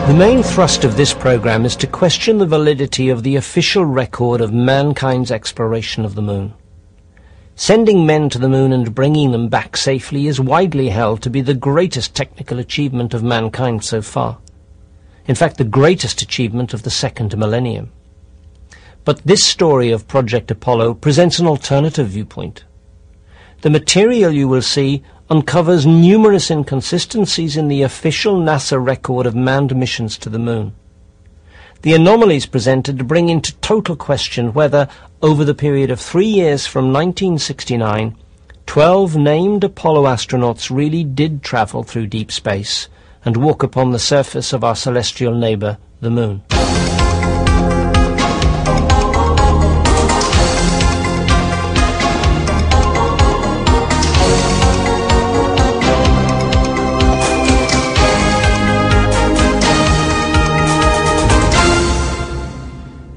The main thrust of this program is to question the validity of the official record of mankind's exploration of the moon. Sending men to the moon and bringing them back safely is widely held to be the greatest technical achievement of mankind so far. In fact, the greatest achievement of the second millennium. But this story of Project Apollo presents an alternative viewpoint. The material you will see uncovers numerous inconsistencies in the official NASA record of manned missions to the moon. The anomalies presented bring into total question whether, over the period of 3 years from 1969, 12 named Apollo astronauts really did travel through deep space and walk upon the surface of our celestial neighbour, the moon.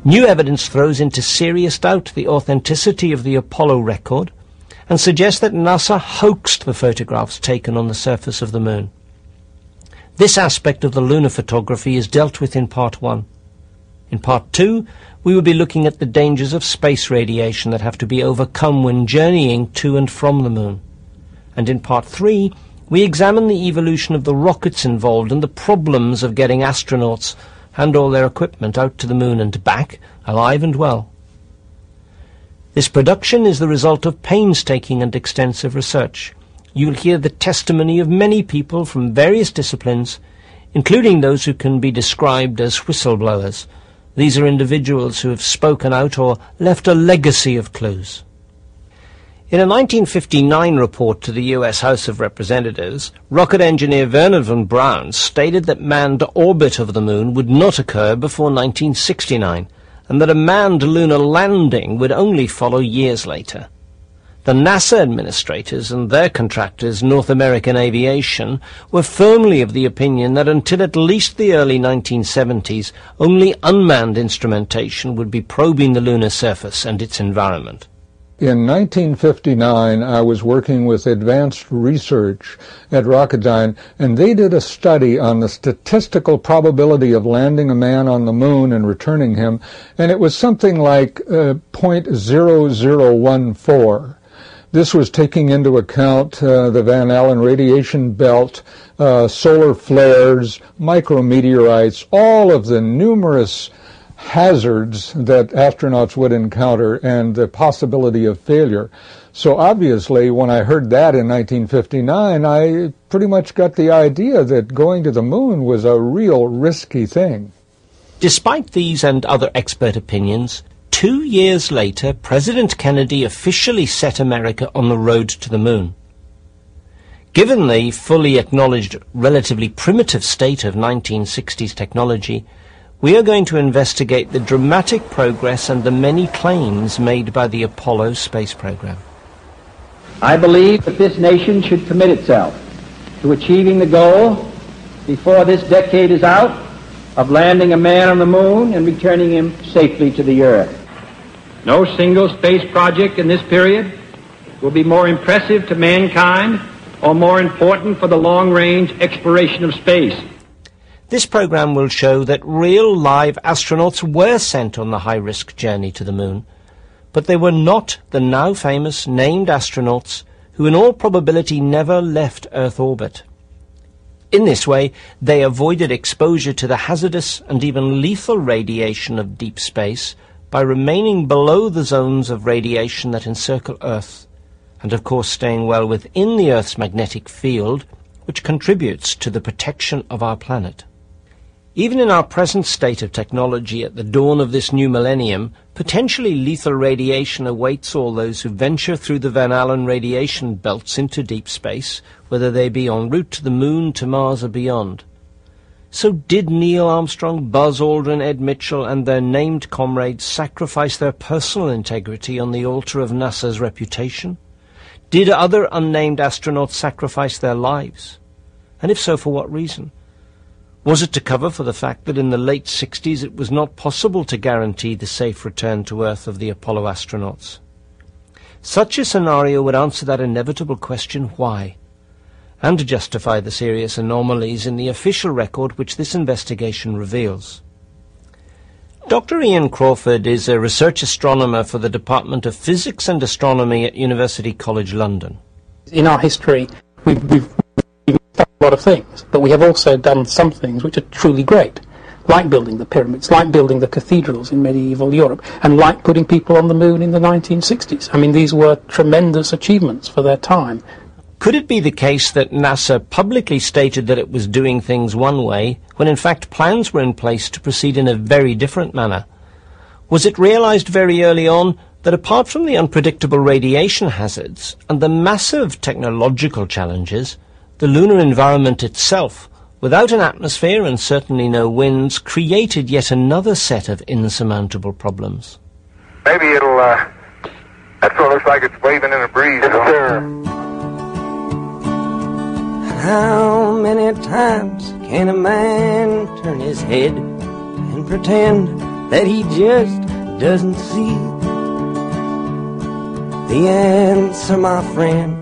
New evidence throws into serious doubt the authenticity of the Apollo record and suggests that NASA hoaxed the photographs taken on the surface of the moon. This aspect of the lunar photography is dealt with in Part 1. In Part 2, we will be looking at the dangers of space radiation that have to be overcome when journeying to and from the moon. And in Part 3, we examine the evolution of the rockets involved and the problems of getting astronauts and all their equipment out to the moon and back, alive and well. This production is the result of painstaking and extensive research. You'll hear the testimony of many people from various disciplines, including those who can be described as whistleblowers. These are individuals who have spoken out or left a legacy of clues. In a 1959 report to the US House of Representatives, rocket engineer Wernher von Braun stated that manned orbit of the moon would not occur before 1969, and that a manned lunar landing would only follow years later. The NASA administrators and their contractors, North American Aviation, were firmly of the opinion that until at least the early 1970s, only unmanned instrumentation would be probing the lunar surface and its environment. In 1959, I was working with advanced research at Rocketdyne, and they did a study on the statistical probability of landing a man on the moon and returning him, and it was something like 0.0014. This was taking into account the Van Allen radiation belt, solar flares, micrometeorites, all of the numerous hazards that astronauts would encounter and the possibility of failure. So obviously, when I heard that in 1959, I pretty much got the idea that going to the moon was a real risky thing. Despite these and other expert opinions, 2 years later, President Kennedy officially set America on the road to the moon. Given the fully acknowledged relatively primitive state of 1960s technology, we are going to investigate the dramatic progress and the many claims made by the Apollo space program. I believe that this nation should commit itself to achieving the goal, before this decade is out, of landing a man on the moon and returning him safely to the Earth. No single space project in this period will be more impressive to mankind or more important for the long-range exploration of space. This program will show that real live astronauts were sent on the high-risk journey to the moon, but they were not the now famous named astronauts who in all probability never left Earth orbit. In this way, they avoided exposure to the hazardous and even lethal radiation of deep space by remaining below the zones of radiation that encircle Earth, and of course staying well within the Earth's magnetic field, which contributes to the protection of our planet. Even in our present state of technology at the dawn of this new millennium, potentially lethal radiation awaits all those who venture through the Van Allen radiation belts into deep space, whether they be en route to the moon, to Mars or beyond. So did Neil Armstrong, Buzz Aldrin, Ed Mitchell and their named comrades sacrifice their personal integrity on the altar of NASA's reputation? Did other unnamed astronauts sacrifice their lives? And if so, for what reason? Was it to cover for the fact that in the late 60s it was not possible to guarantee the safe return to Earth of the Apollo astronauts? Such a scenario would answer that inevitable question, why? and to justify the serious anomalies in the official record which this investigation reveals. Dr. Ian Crawford is a research astronomer for the Department of Physics and Astronomy at University College London. In our history, we've done a lot of things, but we have also done some things which are truly great, like building the pyramids, like building the cathedrals in medieval Europe, and like putting people on the moon in the 1960s. I mean, these were tremendous achievements for their time. Could it be the case that NASA publicly stated that it was doing things one way, when in fact plans were in place to proceed in a very different manner? Was it realized very early on that apart from the unpredictable radiation hazards and the massive technological challenges, the lunar environment itself, without an atmosphere and certainly no winds, created yet another set of insurmountable problems? Maybe it'll, that's what it looks like, it's waving in a breeze. How many times can a man turn his head and pretend that he just doesn't see? The answer, my friend,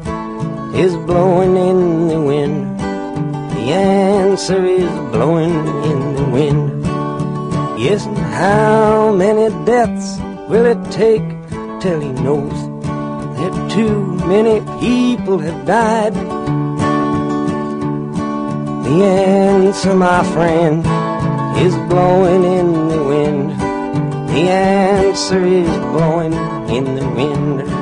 is blowing in the wind. The answer is blowing in the wind. Yes, and how many deaths will it take till he knows that too many people have died? The answer, my friend, is blowing in the wind. The answer is blowing in the wind.